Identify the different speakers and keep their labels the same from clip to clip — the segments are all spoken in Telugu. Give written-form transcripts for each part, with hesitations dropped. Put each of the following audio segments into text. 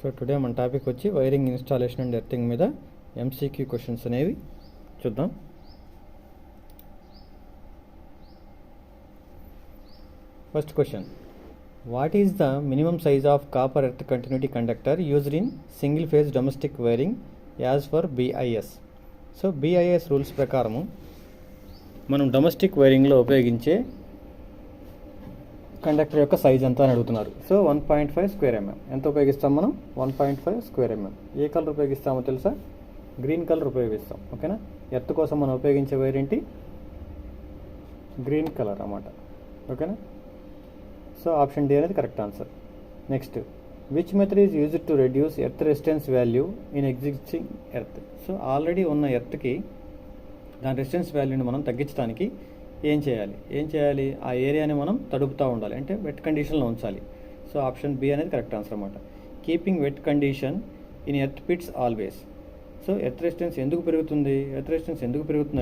Speaker 1: సో టుడే మన టాపిక్ వచ్చి వైరింగ్ ఇన్స్టాలేషన్ అండ్ ఎర్తింగ్ మీద MCQ క్వశ్చన్స్ అనేవి చూద్దాం. First question, what is the minimum size of copper earth continuity conductor used in single phase domestic wiring as for BIS. So BIS rules ప్రకారము మనం డొమెస్టిక్ వైరింగ్లో ఉపయోగించే కండక్టర్ యొక్క సైజ్ ఎంత అని అడుగుతున్నారు. So 1.5 square mm. ఎంత ఉపయోగిస్తాం మనం? 1.5 స్క్వేర్ mm. ఏ కలర్ ఉపయోగిస్తామో తెలుసా? గ్రీన్ కలర్ ఉపయోగిస్తాం. ఓకేనా? ఎర్త్ కోసం మనం ఉపయోగించే వైర్ ఏంటి? గ్రీన్ కలర్ అన్నమాట. ఓకేనా? సో ఆప్షన్ డి అనేది correct answer. Next, which method is used to reduce earth resistance value in existing earth. So already ఉన్న ఎర్త్కి దాని రెసిస్టెన్స్ వాల్యూని మనం తగ్గించడానికి ఏం చేయాలి? ఆ ఏరియాని మనం తడుపుతూ ఉండాలి, అంటే వెట్ కండిషన్లో ఉంచాలి. సో ఆప్షన్ బి అనేది కరెక్ట్ ఆన్సర్ అన్నమాట. Keeping wet condition in earth pits always. So earth resistance ఎందుకు పెరుగుతుంది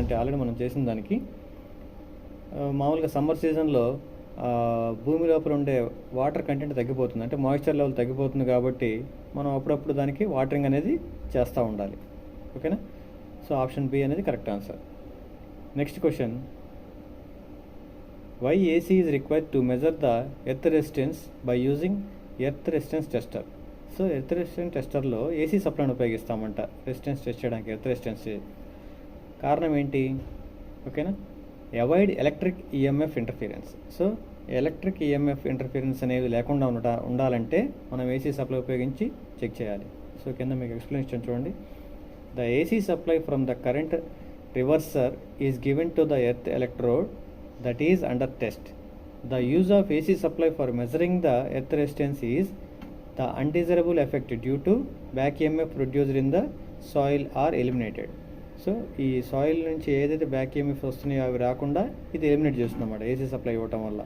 Speaker 1: అంటే ఆల్రెడీ మనం చేసిన దానికి మామూలుగా సమ్మర్ సీజన్లో భూమి లోపల ఉండే వాటర్ కంటెంట్ తగ్గిపోతుంది, అంటే మాయిశ్చర్ లెవెల్ తగ్గిపోతుంది. కాబట్టి మనం అప్పుడప్పుడు దానికి వాటరింగ్ అనేది చేస్తూ ఉండాలి. ఓకేనా? సో ఆప్షన్ బి అనేది correct answer. Next question, why AC is required to measure the earth resistance by using earth resistance tester. So earth resistance టెస్టర్లో AC సప్లైని ఉపయోగిస్తామంట రెసిస్టెన్స్ టెస్ట్ చేయడానికి. ఎర్త్ రెసిస్టెన్స్ కారణం ఏంటి? ఓకేనా? Avoid electric EMF interference. So electric EMF interference అనేది లేకుండా ఉండాలంటే మనం AC సప్లై ఉపయోగించి చెక్ చేయాలి. సో కింద మీకు ఎక్స్ప్లెనేషన్ చూడండి. The AC supply from the current reverser is given to the earth electrode that is under test. The use of AC supply for measuring the earth resistance is the undesirable effect due to back EMF produced in the soil are eliminated. So ఈ సాయిల్ నుంచి ఏదైతే బ్యాక్ EMF వస్తున్నాయో అవి రాకుండా ఇది ఎలిమినేట్ చేస్తుంది అన్నమాట AC సప్లై ఇవ్వటం వల్ల.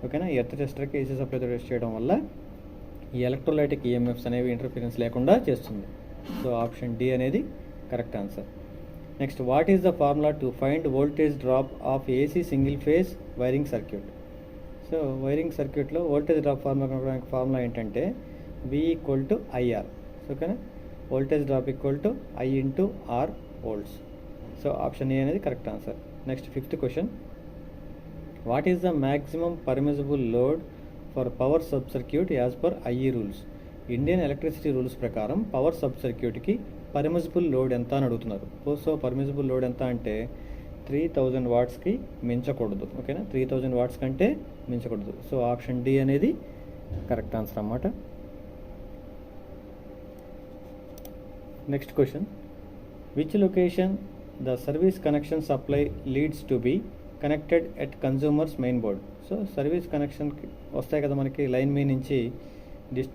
Speaker 1: ఓకేనా? ఎర్త్ టెస్టర్కి AC సప్లైతో టెస్ట్ చేయడం వల్ల ఈ ఎలక్ట్రోలైటిక్ EMFs అనేవి ఇంటర్ఫిరెన్స్ లేకుండా చేస్తుంది. సో ఆప్షన్ డి అనేది correct answer. Next, what is the formula to find voltage drop of AC single phase wiring circuit. So wiring సర్క్యూట్లో వోల్టేజ్ డ్రాప్ ఫార్ములా ఏంటంటే V = IR. సో ఓకేనా? Voltage drop = I × R volts. So option A అనేది correct answer. Next, fifth question, what is the maximum permissible load for power sub circuit as per IE rules. Indian electricity rules ప్రకారం పవర్ సబ్ సర్క్యూట్కి పర్మిసిబుల్ లోడ్ ఎంత అని అడుగుతున్నారు. సో పర్మిసిబుల్ లోడ్ ఎంత అంటే 3000 వాట్స్కి మించకూడదు. ఓకేనా? 3000 వాట్స్ కంటే మించకూడదు. సో ఆప్షన్ డి అనేది కరెక్ట్ ఆన్సర్ అన్నమాట. Next question, which location the service connection supply leads to be connected at consumers main board. So service కనెక్షన్కి వస్తాయి కదా మనకి లైన్ మీ నుంచి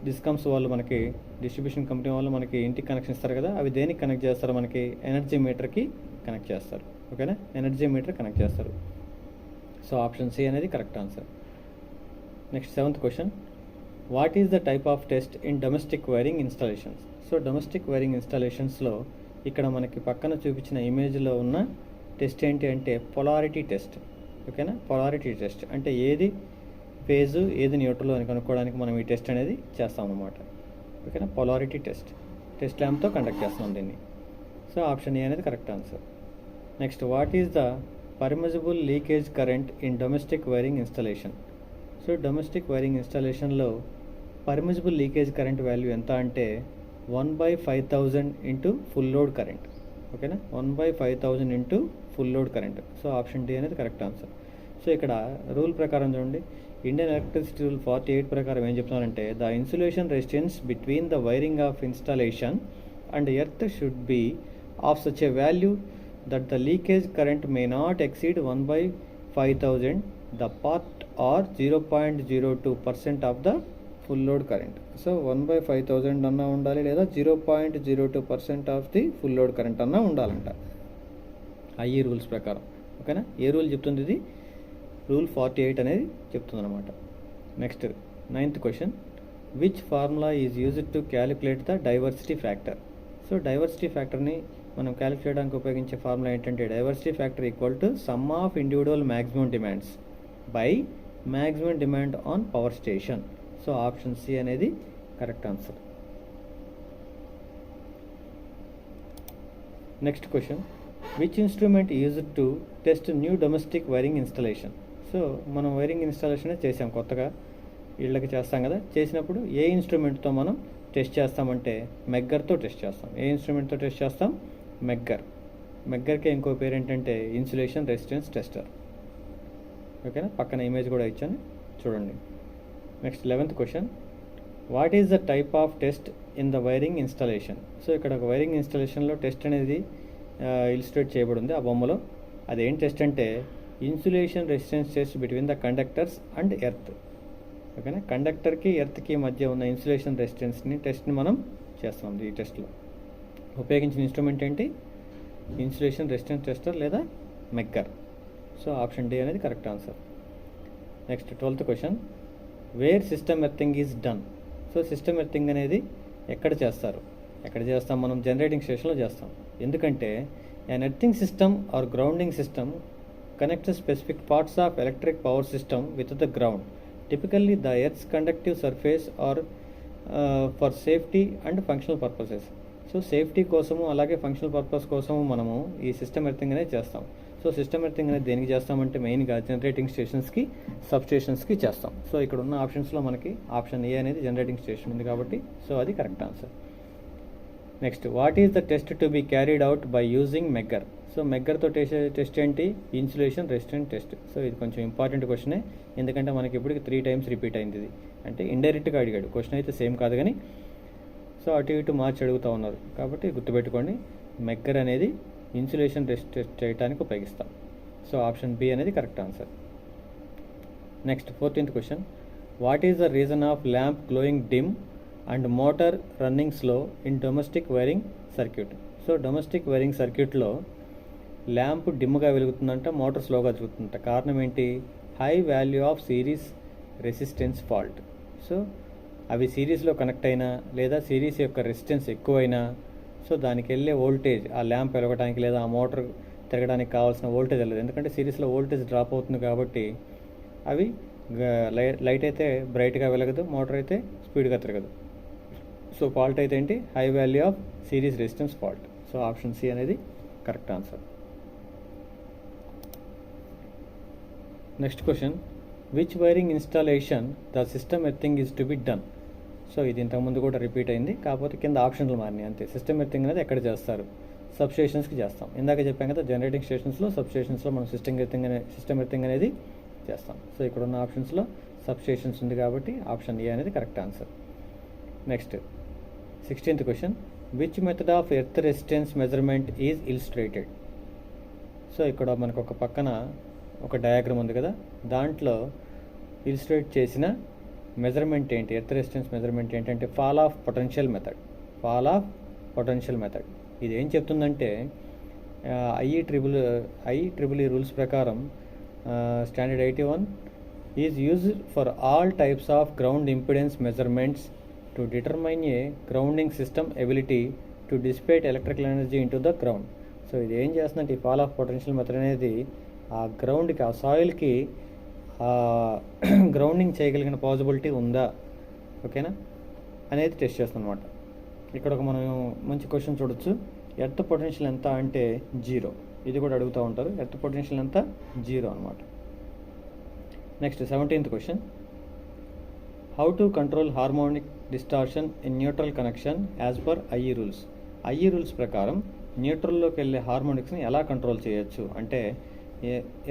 Speaker 1: డిస్కమ్స్ వాళ్ళు, మనకి డిస్ట్రిబ్యూషన్ కంపెనీ వాళ్ళు మనకి ఇంటికి కనెక్షన్ ఇస్తారు కదా, అవి దేనికి కనెక్ట్ చేస్తారు? మనకి ఎనర్జీ మీటర్కి కనెక్ట్ చేస్తారు. ఓకేనా? ఎనర్జీ మీటర్ కనెక్ట్ చేస్తారు. సో ఆప్షన్ సి అనేది correct answer. Next, seventh question, what is the type of test in domestic wiring installations. So domestic wiring ఇన్స్టాలేషన్స్లో ఇక్కడ మనకి పక్కన చూపించిన ఇమేజ్లో ఉన్న టెస్ట్ ఏంటి అంటే పొలారిటీ టెస్ట్. ఓకేనా? పొలారిటీ టెస్ట్ అంటే ఏది ఫేజు ఏది న్యూట్రల్ అని కనుక్కోవడానికి మనం ఈ టెస్ట్ అనేది చేస్తాం అన్నమాట. ఓకేనా? పొలారిటీ టెస్ట్ ల్యాంప్తో కండక్ట్ చేస్తున్నాం దీన్ని. సో ఆప్షన్ ఏ అనేది correct answer. Next, what is the permissible leakage current in domestic wiring installation. So domestic wiring ఇన్స్టాలేషన్లో పర్మిసిబుల్ లీకేజ్ కరెంట్ వాల్యూ ఎంత అంటే 1/5000 ఇంటూ ఫుల్ లోడ్ కరెంట్. ఓకేనా? 1/5000 into full load current. So option D అనేది కరెక్ట్ ఆన్సర్. సో ఇక్కడ రూల్ ప్రకారం చూడండి, ఇండియన్ ఎలక్ట్రిసిటీ రూల్ 48 ప్రకారం ఏం చెప్తున్నారంటే the insulation resistance between the wiring of installation and earth should be of such a value that the leakage current may not exceed 1/5000 the part or 0.02% of the full load current. So 1/5000 అన్నా ఉండాలి, లేదా 0.02% of the full load current అన్నా ఉండాలంట IE రూల్స్ ప్రకారం. ఓకేనా? ఏ రూల్ చెప్తుంది? ఇది రూల్ 48 అనేది చెప్తుంది అనమాట. Next, ninth question, which formula is used to calculate the diversity factor. So diversity ఫ్యాక్టర్ని మనం క్యాలిక్యులేట్ చేయడానికి ఉపయోగించే ఫార్ములా ఏంటంటే diversity factor = sum of individual maximum demands by maximum demand on power station. So option C అనేది correct answer. Next question, which instrument used to test new domestic wiring installation? So మనం వైరింగ్ ఇన్స్టాలేషన్ చేసాం, కొత్తగా ఇళ్ళకి చేస్తాం కదా, చేసినప్పుడు ఏ ఇన్స్ట్రుమెంట్తో మనం టెస్ట్ చేస్తామంటే మెగ్గర్తో టెస్ట్ చేస్తాం. ఏ ఇన్స్ట్రుమెంట్తో టెస్ట్ చేస్తాం? మెగ్గర్. మెగ్గర్కి ఇంకో పేరు ఏంటంటే ఇన్సులేషన్ రెసిస్టెన్స్ టెస్టర్. ఓకేనా, పక్కన ఇమేజ్ కూడా ఇచ్చాను చూడండి. Next 11th question, what is the type of test in the wiring installation? So ఇక్కడ ఒక వైరింగ్ ఇన్స్టాలేషన్లో టెస్ట్ అనేది ఇలిస్ట్రేట్ చేయబడి ఉంది ఆ బొమ్మలో. అదేం టెస్ట్ అంటే insulation resistance test between the conductors and earth. ఓకేనా, కండక్టర్కి ఎర్త్కి మధ్య ఉన్న ఇన్సులేషన్ రెసిస్టెన్స్ని టెస్ట్ని మనం చేస్తాం. ఈ టెస్ట్లో ఉపయోగించిన ఇన్స్ట్రుమెంట్ ఏంటి? ఇన్సులేషన్ రెసిస్టెన్స్ టెస్టర్ లేదా మెగ్గర్. సో ఆప్షన్ డి అనేది correct answer. Next 12th question, where system earthing is done? So system earthing అనేది ఎక్కడ చేస్తారు? ఎక్కడ చేస్తాం? మనం జనరేటింగ్ స్టేషన్లో చేస్తాం. ఎందుకంటే an earthing system or grounding system connects specific parts of electric power system with the ground. Typically the earth's conductive surface or for safety and functional purposes. So safety కోసము అలాగే ఫంక్షనల్ పర్పస్ కోసము మనము ఈ సిస్టమ్ ఎర్తింగ్ అనేది చేస్తాం. సో సిస్టమ్ ఎర్తింగ్ అనేది దేనికి చేస్తామంటే మెయిన్గా జనరేటింగ్ స్టేషన్స్కి, సబ్ స్టేషన్స్కి చేస్తాం. సో ఇక్కడ ఉన్న ఆప్షన్స్లో మనకి ఆప్షన్ ఏ అనేది జనరేటింగ్ స్టేషన్ ఉంది కాబట్టి సో అది correct answer. Next, what is the test to be carried out by using megger? So మెగ్గర్తో టెస్ట్ ఏంటి? Insulation resistant test. సో ఇది కొంచెం ఇంపార్టెంట్ క్వశ్చనే, ఎందుకంటే మనకి ఇప్పటికి 3 times రిపీట్ అయింది ఇది. అంటే ఇండైరెక్ట్గా అడిగాడు, క్వశ్చన్ అయితే సేమ్ కాదు కానీ సో అటు ఇటు మార్చి అడుగుతూ ఉన్నారు కాబట్టి గుర్తుపెట్టుకోండి, మెగ్గర్ అనేది ఇన్సులేషన్ టెస్ట్ చేయడానికి ఉపయోగిస్తాం. సో ఆప్షన్ బి అనేది correct answer. Next 14th question, what is the reason of lamp glowing dim and motor running slow in domestic wiring circuit? So domestic wiring సర్క్యూట్లో ల్యాంప్ డిమ్గా వెలుగుతుందంట, మోటార్ స్లోగా జరుగుతుందంట. కారణం ఏంటి? High value of series resistance fault. So అవి సిరీస్లో కనెక్ట్ అయినా లేదా సిరీస్ యొక్క రెసిస్టెన్స్ ఎక్కువైనా సో దానికి వెళ్ళే వోల్టేజ్, ఆ ల్యాంప్ వెలగడానికి లేదా ఆ మోటార్ తిరగడానికి కావాల్సిన వోల్టేజ్ వెళ్ళదు. ఎందుకంటే సిరీస్లో వోల్టేజ్ డ్రాప్ అవుతుంది కాబట్టి అవి లైట్ అయితే బ్రైట్గా వెలగదు, మోటార్ అయితే స్పీడ్గా తిరగదు. సో ఫాల్ట్ అయితే ఏంటి? High value of series resistance fault. So option C అనేది correct answer. Next question, which wiring installation the system earthing is to be done? So ఇది ఇంతకుముందు కూడా రిపీట్ అయింది, కాకపోతే కింద ఆప్షన్లు మారినాయి అంతే. సిస్టమ్ ఎర్తింగ్ అనేది ఎక్కడ చేస్తారు? సబ్ స్టేషన్స్కి చేస్తాం. ఇందాక చెప్పాం కదా, జనరేటింగ్ స్టేషన్స్లో, సబ్ స్టేషన్స్లో మనం సిస్టమ్ ఎర్తింగ్ అనేది చేస్తాం. సో ఇక్కడ ఉన్న ఆప్షన్స్లో సబ్ స్టేషన్స్ ఉంది కాబట్టి ఆప్షన్ ఏ అనేది correct answer. Next 16th question, which method of earth resistance measurement is illustrated? So ఇక్కడ మనకు ఒక పక్కన ఒక డయాగ్రామ్ ఉంది కదా, దాంట్లో ఇల్స్ట్రేట్ చేసిన మెజర్మెంట్ ఏంటి? ఎర్త్ రెసిస్టెన్స్ మెజర్మెంట్ ఏంటంటే fall of potential method. Fall of potential method ఇది ఏం చెప్తుందంటే IEEE రూల్స్ ప్రకారం standard 81 is used for all types of ground impedance measurements to determine A grounding system ability to dissipate electrical energy into the ground. So ఇది ఏం చేస్తుందంటే ఈ ఫాల్ ఆఫ్ పొటెన్షియల్ మెథడ్ అనేది ఆ గ్రౌండ్కి, ఆ సాయిల్కి గ్రౌండింగ్ చేయగలిగిన పాసిబిలిటీ ఉందా, ఓకేనా, అనేది టెస్ట్ చేస్తుంది అనమాట. ఇక్కడ ఒక మనం మంచి క్వశ్చన్ చూడొచ్చు, ఎర్త్ పొటెన్షియల్ ఎంత అంటే 0. ఇది కూడా అడుగుతూ ఉంటారు, ఎర్త్ పొటెన్షియల్ ఎంత? 0 అనమాట. Next 17th question, how to control harmonic distortion in neutral connection as per IE rules? IE rules ప్రకారం న్యూట్రల్లోకి వెళ్ళే హార్మోనిక్స్ని ఎలా కంట్రోల్ చేయొచ్చు అంటే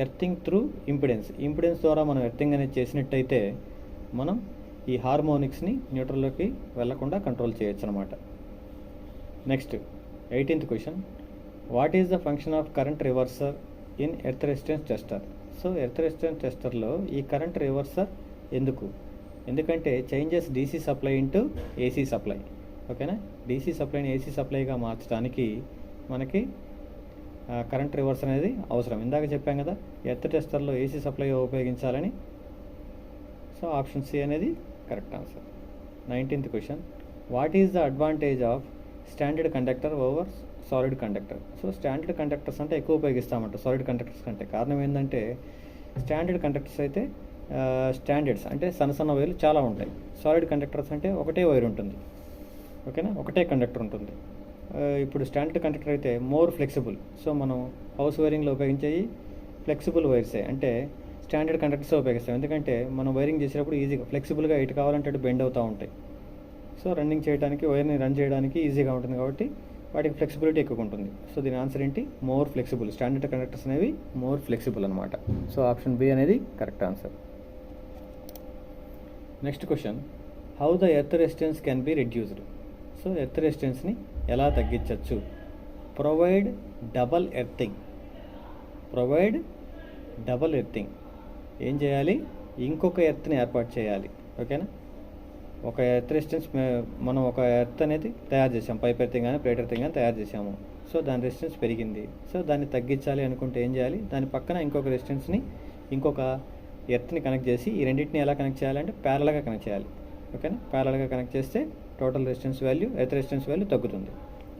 Speaker 1: ఎర్తింగ్ త్రూ ఇంపిడెన్స్ ద్వారా మనం ఎర్తింగ్ అనేది చేసినట్టయితే మనం ఈ హార్మోనిక్స్ని న్యూట్రల్లోకి వెళ్లకుండా కంట్రోల్ చేయొచ్చు అనమాట. Next 18th question, what is the function of current reverser in earth resistance tester? So earth resistance టెస్టర్లో ఈ కరెంట్ రివర్సర్ ఎందుకంటే changes DC supply into AC supply. ఓకేనా, DC సప్లైని AC సప్లైగా మార్చడానికి మనకి కరెంట్ రివర్సర్ అనేది అవసరం. ఇందాక చెప్పాం కదా, ఎర్త్ టెస్టర్లో AC సప్లై ఉపయోగించాలని. సో ఆప్షన్ సి అనేది correct answer. 19th question, what is the advantage of standard conductor over solid conductor? So standard conductors అంటే ఎక్కువ ఉపయోగిస్తామంట సాలిడ్ కండక్టర్స్ కంటే. కారణం ఏంటంటే స్టాండర్డ్ కండక్టర్స్ అయితే స్టాండర్డ్స్ అంటే సన్న వైర్లు చాలా ఉంటాయి. సాలిడ్ కండక్టర్స్ అంటే ఒకటే వైర్ ఉంటుంది, ఓకేనా, ఒకటే కండక్టర్ ఉంటుంది. ఇప్పుడు స్టాండర్డ్ కండక్టర్ అయితే మోర్ ఫ్లెక్సిబుల్. సో మనం హౌస్ వైరింగ్లో ఉపయోగించేవి ఫ్లెక్సిబుల్ వైర్సే, అంటే స్టాండర్డ్ కండక్టర్స్ ఉపయోగిస్తాం. ఎందుకంటే మనం వైరింగ్ చేసేటప్పుడు ఈజీగా ఫ్లెక్సిబుల్గా ఎటు కావాలంటే అటు బెండ్ అవుతూ ఉంటాయి. సో రన్నింగ్ చేయడానికి, వైర్ని రన్ చేయడానికి ఈజీగా ఉంటుంది కాబట్టి వాటికి ఫ్లెక్సిబిలిటీ ఎక్కువ ఉంటుంది. సో దీని ఆన్సర్ ఏంటి? More flexible. స్టాండర్డ్ కండక్టర్స్ అనేవి మోర్ ఫ్లెక్సిబుల్ అనమాట. సో ఆప్షన్ బి అనేది correct answer. Next question, how the earth resistance can be reduced. So earth రెసిస్టెన్స్ని ఎలా తగ్గించవచ్చు? Provide double earthing. Provide double earthing. ఏం చేయాలి? ఇంకొక ఎర్త్ని ఏర్పాటు చేయాలి. ఓకేనా? ఒక ఎర్త్ రెసిస్టెన్స్ మనం ఒక ఎర్త్ అనేది తయారు చేసాం, పైప్ ఎర్తింగ్ కానీ ప్లేట్ ఎర్తింగ్ కానీ తయారు చేసాము. సో దాని రెసిస్టెన్స్ పెరిగింది. సో దాన్ని తగ్గించాలి అనుకుంటే ఏం చేయాలి? దాని పక్కన ఇంకొక రెసిస్టెన్స్ని, ఇంకొక ఎర్త్ని కనెక్ట్ చేసి ఈ రెండింటిని ఎలా కనెక్ట్ చేయాలంటే ప్యారలల్గా కనెక్ట్ చేయాలి. ఓకేనా? ప్యారలల్గా కనెక్ట్ చేస్తే total resistance value, earth resistance value తగ్గుతుంది.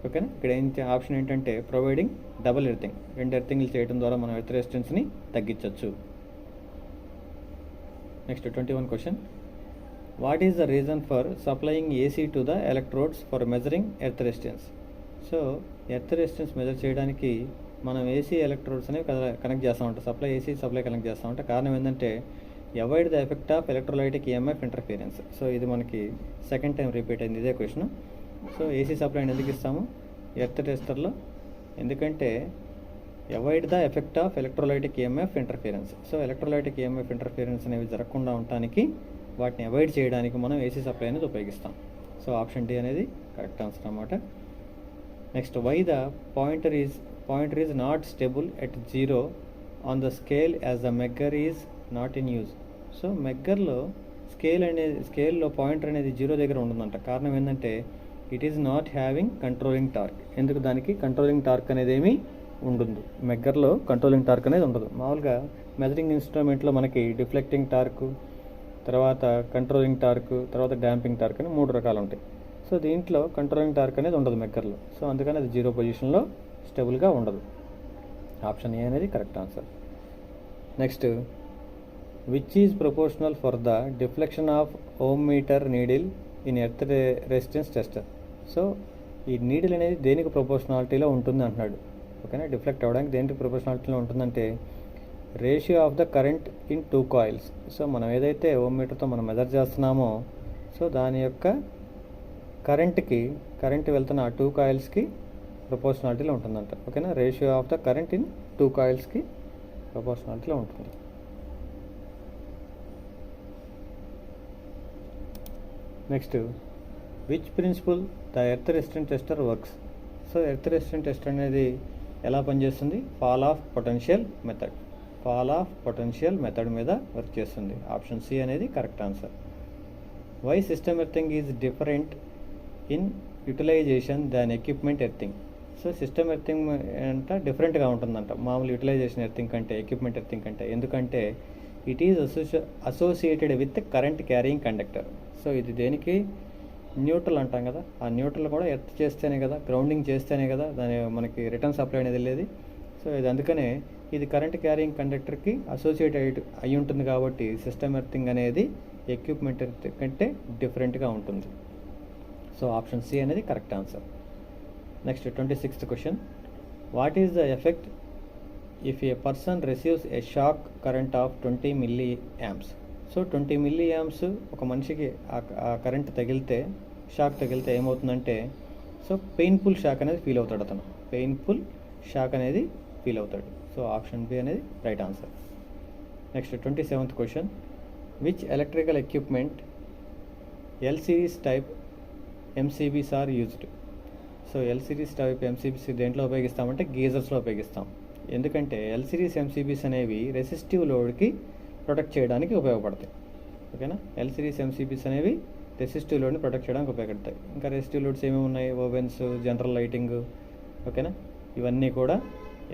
Speaker 1: ఓకేనా? ఇక్కడ ఆప్షన్ ఏంటంటే ప్రొవైడింగ్ డబుల్ ఎర్తింగ్. రెండు ఎర్తింగ్లు చేయడం ద్వారా మనం ఎర్త్ రెసిస్టెన్స్ని తగ్గించవచ్చు. Next 21 question, what is the reason for supplying AC to the electrodes for measuring earth resistance. So earth resistance measure చేయడానికి మనం ఏసీ ఎలక్ట్రోడ్స్ అనేవి కనెక్ట్ చేస్తూ ఉంటాం. ఏసీ సప్లై కనెక్ట్ చేస్తూ ఉంటాం. కారణం ఏంటంటే avoid the effect of electrolytic EMF interference. So ఇది మనకి సెకండ్ టైం రిపీట్ అయింది ఇదే క్వశ్చన్. సో ఏసీ సప్లైని ఎందుకు ఇస్తాము ఎర్త్ టెస్టర్లో? ఎందుకంటే avoid the effect of electrolytic EMF interference. So electrolytic EMF interference అనేవి జరగకుండా ఉండటానికి, వాటిని అవాయిడ్ చేయడానికి మనం ఏసీ సప్లై అనేది ఉపయోగిస్తాం. సో ఆప్షన్ డి అనేది కరెక్ట్ ఆన్సర్ అన్నమాట. Next, why the pointer is not stable at 0 on the scale as the megger is not in use. So మెగ్గర్లో స్కేల్లో పాయింటర్ అనేది 0 దగ్గర ఉంటుందంట. కారణం ఏంటంటే it is not having controlling torque. ఎందుకు? దానికి కంట్రోలింగ్ టార్క్ అనేది ఏమీ ఉండదు. మెగ్గర్లో కంట్రోలింగ్ టార్క్ అనేది ఉండదు. మామూలుగా మెజరింగ్ ఇన్స్ట్రుమెంట్లో మనకి డిఫ్లెక్టింగ్ టార్క్, తర్వాత కంట్రోలింగ్ టార్క్, తర్వాత డాంపింగ్ టార్క్ అని 3 రకాలు ఉంటాయి. సో దీంట్లో కంట్రోలింగ్ టార్క్ అనేది ఉండదు మెగ్గర్లో. సో అందుకని అది 0 పొజిషన్లో స్టేబుల్గా ఉండదు. ఆప్షన్ ఏ అనేది correct answer. Next, which is proportional for the deflection of ohm meter needle in earth resistance tester. So ఈ నీడిల్ అనేది దేనికి ప్రపోర్షనాలిటీలో ఉంటుంది అంటున్నాడు. ఓకేనా? డిఫ్లెక్ట్ అవ్వడానికి దేనికి ప్రపోర్షనాలిటీలో ఉంటుందంటే ratio of the current in 2 coils. So మనం ఏదైతే ఓమ్ మీటర్తో మనం మెజర్ చేస్తున్నామో సో దాని యొక్క కరెంట్ వెళ్తున్న ఆ 2 కాయిల్స్కి ప్రపోర్షనాలిటీలో ఉంటుందంట. ఓకేనా? Ratio of the current in 2 కాయిల్స్కి ప్రపోర్షనాలిటీలో ఉంటుంది. Next, which principle the earth resistant tester works. So earth resistant tester అనేది ఎలా పనిచేస్తుంది? ఫాల్ ఆఫ్ పొటెన్షియల్ మెథడ్ మీద వర్క్ చేస్తుంది. ఆప్షన్ సి అనేది correct answer. Why system earthing is different in utilisation than equipment earthing. So system earthing అంట డిఫరెంట్గా ఉంటుందంట మామూలు యూటిలైజేషన్ ఎర్తింగ్ కంటే, ఎక్విప్మెంట్ ఎర్తింగ్ కంటే. ఎందుకంటే it is associated with current carrying conductor. So ఇది దేనికి? న్యూట్రల్ అంటాం కదా, ఆ న్యూట్రల్ కూడా ఎర్త్ చేస్తేనే కదా, గ్రౌండింగ్ చేస్తేనే కదా దాని మనకి రిటర్న్ సప్లై అనేది వెళ్ళేది. సో ఇది అందుకనే ఇది కరెంట్ క్యారింగ్ కండక్టర్కి అసోసియేట్ అయి ఉంటుంది కాబట్టి సిస్టమ్ ఎర్తింగ్ అనేది ఎక్విప్మెంట్ ఎర్తింగ్ కంటే డిఫరెంట్గా ఉంటుంది. సో ఆప్షన్ సి అనేది correct answer. Next 26th question, what is the effect if A person receives A shock current of 20 mA. So 20 mA ఒక మనిషికి ఆ కరెంట్ తగిలితే, షాక్ తగిలితే ఏమవుతుందంటే సో పెయిన్ఫుల్ షాక్ అనేది ఫీల్ అవుతాడు అతను. సో ఆప్షన్ బి అనేది right answer. Next 27th question, which electrical equipment L series type MCBs are used. So L series type MCBs దేంట్లో ఉపయోగిస్తామంటే గీజర్స్లో ఉపయోగిస్తాం. ఎందుకంటే ఎల్ సిరీస్ ఎంసీబీస్ అనేవి రెసిస్టివ్ లోడ్కి ప్రొటెక్ట్ చేయడానికి ఉపయోగపడతాయి. ఓకేనా? ఎల్ సిరీస్ ఎంసీబీస్ అనేవి రెసిస్టివ్ లోడ్ని ప్రొటెక్ట్ చేయడానికి ఉపయోగపడతాయి. ఇంకా రెసిస్టివ్ లోడ్స్ ఏమేమి ఉన్నాయి? Ovens, general lighting. ఓకేనా? ఇవన్నీ కూడా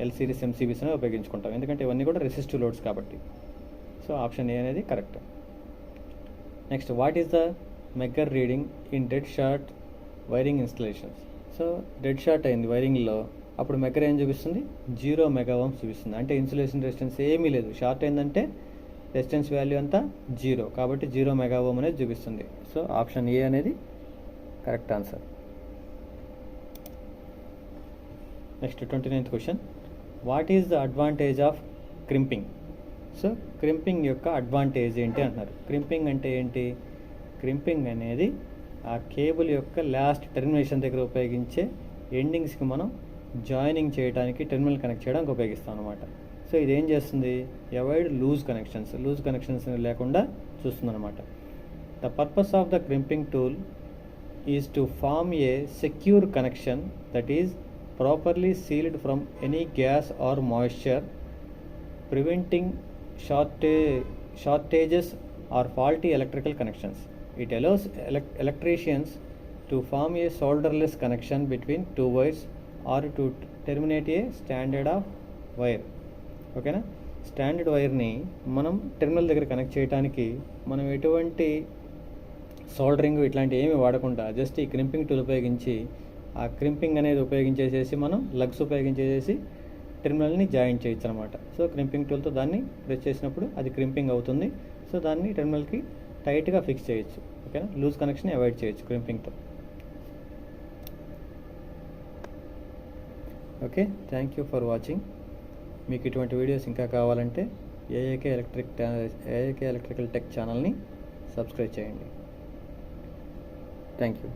Speaker 1: ఎల్ సిరీస్ ఎంసీబీస్ అనేవి ఉపయోగించుకుంటాం. ఎందుకంటే ఇవన్నీ కూడా రెసిస్టివ్ లోడ్స్ కాబట్టి. సో ఆప్షన్ ఏ అనేది correct. Next, what is the మెగ్గర్ reading in dead short wiring installations. So dead short అయింది వైరింగ్లో, అప్పుడు మెగ్గర్ ఏం చూపిస్తుంది? 0 MΩ చూపిస్తుంది. అంటే ఇన్సులేషన్ రెసిస్టెన్స్ ఏమీ లేదు. షార్ట్ అయిందంటే రెసిస్టెన్స్ వాల్యూ అంతా 0, కాబట్టి 0 MΩ అనేది చూపిస్తుంది. సో ఆప్షన్ ఏ అనేది correct answer. Next 29th question, what is the advantage of crimping? So crimping యొక్క అడ్వాంటేజ్ ఏంటి అంటున్నారు. క్రింపింగ్ అంటే ఏంటి? క్రింపింగ్ అనేది ఆ కేబుల్ యొక్క లాస్ట్ టెర్మినేషన్ దగ్గర ఉపయోగించే ఎండింగ్స్కి మనం జాయినింగ్ చేయడానికి, టెర్మినల్ కనెక్ట్ చేయడానికి ఉపయోగిస్తాం అనమాట. సో ఇది ఏం చేస్తుంది? అవాయిడ్ లూజ్ కనెక్షన్స్ లేకుండా చూస్తుంది అనమాట. The purpose of the crimping tool is to form a secure connection that is properly sealed from any gas or moisture, preventing shortages or faulty electrical connections. It allows electricians to form a solderless connection between two wires or to terminate a standard of wire. ఓకేనా? స్టాండర్డ్ వైర్ని మనం టెర్మినల్ దగ్గర కనెక్ట్ చేయడానికి మనం ఎటువంటి సోల్డరింగ్ ఇట్లాంటి ఏమి వాడకుండా జస్ట్ ఈ క్రింపింగ్ టూల్ ఉపయోగించి ఆ క్రింపింగ్ అనేది ఉపయోగించేసేసి మనం లగ్స్ ఉపయోగించేసేసి టెర్మినల్ని జాయిన్ చేయొచ్చు అనమాట. సో క్రింపింగ్ టూల్తో దాన్ని ప్రెస్ చేసినప్పుడు అది క్రింపింగ్ అవుతుంది. సో దాన్ని టెర్మినల్కి టైట్గా ఫిక్స్ చేయొచ్చు. ఓకేనా? లూజ్ కనెక్షన్ అవాయిడ్ చేయొచ్చు క్రింపింగ్తో. Okay, thank you for watching. మీకు ఇటువంటి వీడియోస్ ఇంకా కావాలంటే ఏఏకే ఎలక్ట్రికల్ టెక్ ఛానల్ని సబ్స్క్రైబ్ చేయండి. Thank you.